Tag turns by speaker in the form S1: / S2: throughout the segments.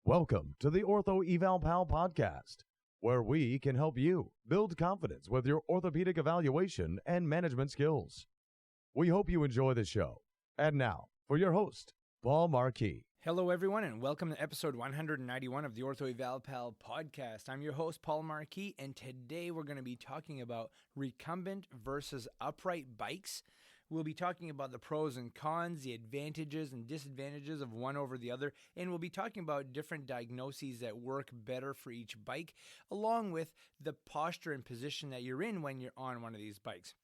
S1: Welcome to the Ortho Eval Pal podcast, where we can help you build confidence with your orthopedic evaluation and management skills. We hope you enjoy the show. And now, for your host, Paul Marquis.
S2: Hello, everyone, and welcome to episode 191 of the Ortho Eval Pal podcast. I'm your host, Paul Marquis, and today we're going to be talking about recumbent versus upright bikes. We'll be talking about the pros and cons, the advantages and disadvantages of one over the other, and we'll be talking about different diagnoses that work better for each bike, along with the posture and position that you're in when you're on one of these bikes.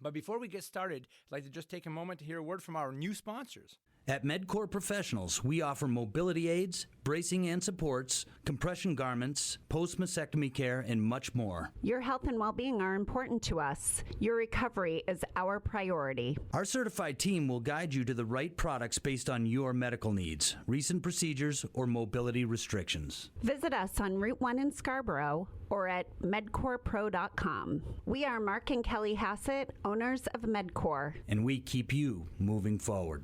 S2: But before we get started, I'd like to just take a moment to hear a word from our new sponsors.
S3: At MedCore Professionals, we offer mobility aids, bracing and supports, compression garments, post-mastectomy care, and much more.
S4: Your health and well-being are important to us. Your recovery is our priority.
S3: Our certified team will guide you to the right products based on your medical needs, recent procedures, or mobility restrictions.
S4: Visit us on Route 1 in Scarborough or at medcorepro.com. We are Mark and Kelly Hassett, owners of MedCore.
S3: And we keep you moving forward.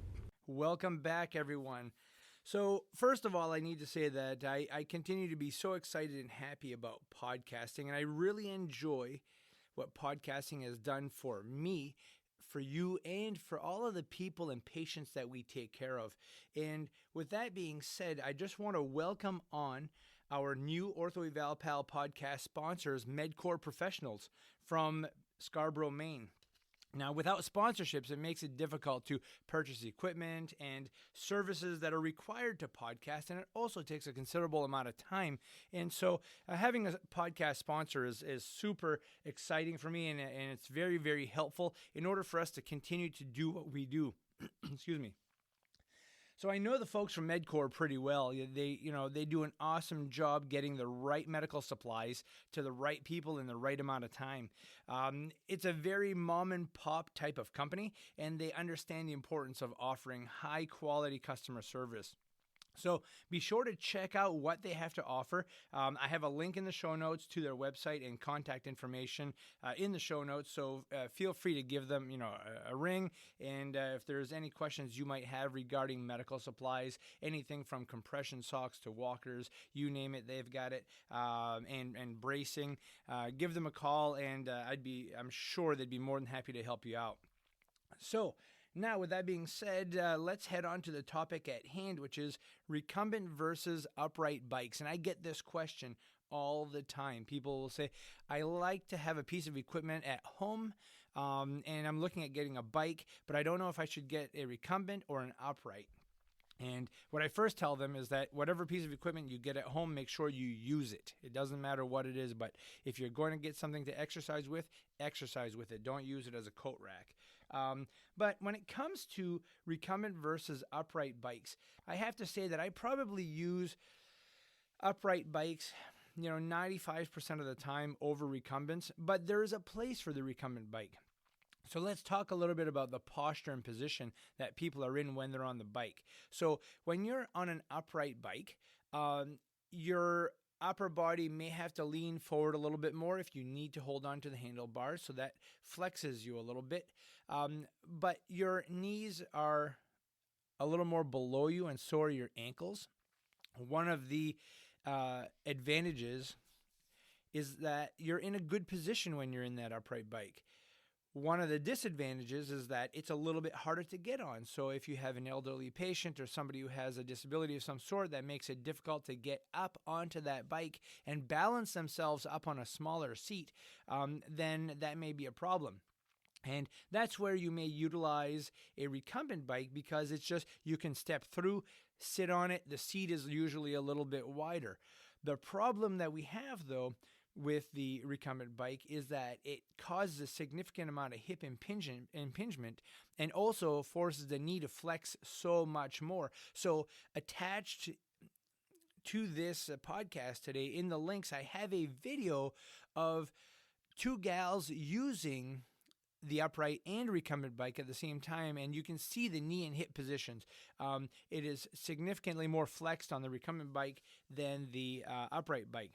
S2: Welcome back, everyone. So first of all, I need to say that I continue to be so excited and happy about podcasting, and I really enjoy what podcasting has done for me, for you, and for all of the people and patients that we take care of. And with that being said, I just want to welcome on our new Ortho Eval Pal podcast sponsors, MedCore Professionals from Scarborough, Maine. Now, without sponsorships, it makes it difficult to purchase equipment and services that are required to podcast, and it also takes a considerable amount of time. And so having a podcast sponsor is super exciting for me, and it's very, very helpful in order for us to continue to do what we do. Excuse me. So I know the folks from MedCore pretty well. They do an awesome job getting the right medical supplies to the right people in the right amount of time. It's a very mom and pop type of company, and they understand the importance of offering high quality customer service. So be sure to check out what they have to offer. I have a link in the show notes to their website and contact information in the show notes. So feel free to give them, a ring. And if there's any questions you might have regarding medical supplies, anything from compression socks to walkers, you name it, they've got it. And bracing, give them a call, and I'm sure they'd be more than happy to help you out. So now, with that being said, let's head on to the topic at hand, which is recumbent versus upright bikes. And I get this question all the time. People will say, I like to have a piece of equipment at home, and I'm looking at getting a bike, but I don't know if I should get a recumbent or an upright. And what I first tell them is that whatever piece of equipment you get at home, make sure you use it. It doesn't matter what it is, but if you're going to get something to exercise with it. Don't use it as a coat rack. But when it comes to recumbent versus upright bikes, I have to say that I probably use upright bikes 95% of the time over recumbents, but there is a place for the recumbent bike. So let's talk a little bit about the posture and position that people are in when they're on the bike. So when you're on an upright bike, your upper body may have to lean forward a little bit more if you need to hold on to the handlebars, so that flexes you a little bit. But your knees are a little more below you, and so are your ankles. One of the advantages is that you're in a good position when you're in that upright bike. One of the disadvantages is that it's a little bit harder to get on. So if you have an elderly patient or somebody who has a disability of some sort, that makes it difficult to get up onto that bike and balance themselves up on a smaller seat, then that may be a problem. And that's where you may utilize a recumbent bike, because it's just, you can step through, sit on it. The seat is usually a little bit wider. The problem that we have, though, with the recumbent bike is that it causes a significant amount of hip impingement and also forces the knee to flex so much more. So attached to this podcast today, in the links, I have a video of two gals using the upright and recumbent bike at the same time, and you can see the knee and hip positions. It is significantly more flexed on the recumbent bike than the upright bike.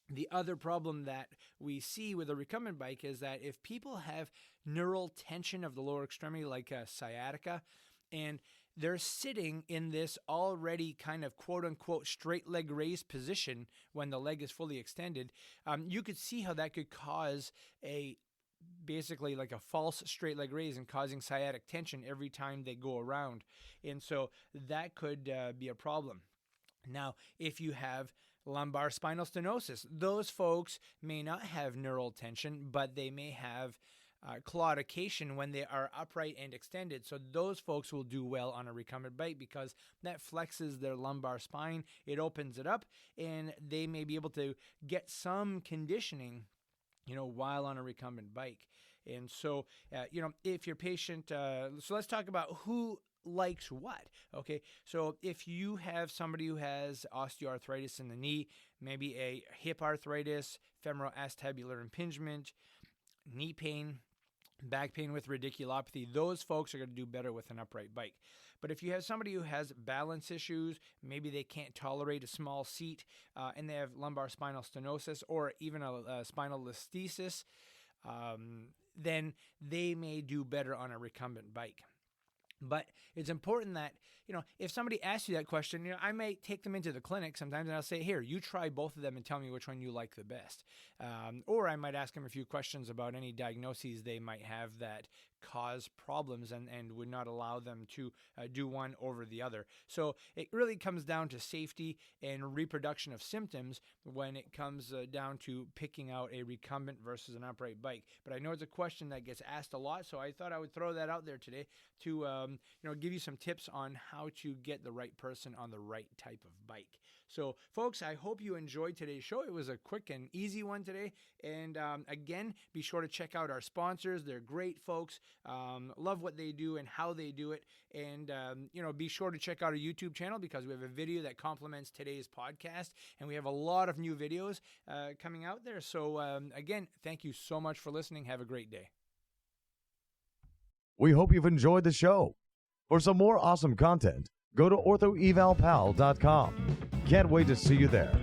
S2: The other problem that we see with a recumbent bike is that if people have neural tension of the lower extremity, like sciatica, and they're sitting in this already kind of quote-unquote straight leg raise position when the leg is fully extended, you could see how that could cause basically like a false straight leg raise and causing sciatic tension every time they go around. And so that could be a problem. Now, if you have lumbar spinal stenosis, those folks may not have neural tension, but they may have claudication when they are upright and extended. So those folks will do well on a recumbent bike because that flexes their lumbar spine, it opens it up, and they may be able to get some conditioning, while on a recumbent bike. And so, if your patient, so let's talk about who likes what. Okay, so if you have somebody who has osteoarthritis in the knee, maybe a hip arthritis, femoral acetabular impingement, knee pain, back pain with radiculopathy, those folks are going to do better with an upright bike. But if you have somebody who has balance issues, maybe they can't tolerate a small seat, and they have lumbar spinal stenosis or even a spinal listhesis, then they may do better on a recumbent bike. But it's important that, if somebody asks you that question, I may take them into the clinic sometimes and I'll say, here, you try both of them and tell me which one you like the best. Or I might ask them a few questions about any diagnoses they might have that cause problems and would not allow them to do one over the other. So it really comes down to safety and reproduction of symptoms when it comes down to picking out a recumbent versus an upright bike. But I know it's a question that gets asked a lot, so I thought I would throw that out there today to give you some tips on how to get the right person on the right type of bike. So, folks, I hope you enjoyed today's show. It was a quick and easy one today. And again, be sure to check out our sponsors. They're great folks. Love what they do and how they do it. And, be sure to check out our YouTube channel because we have a video that complements today's podcast. And we have a lot of new videos coming out there. So, again, thank you so much for listening. Have a great day.
S1: We hope you've enjoyed the show. For some more awesome content, go to orthoevalpal.com. Can't wait to see you there.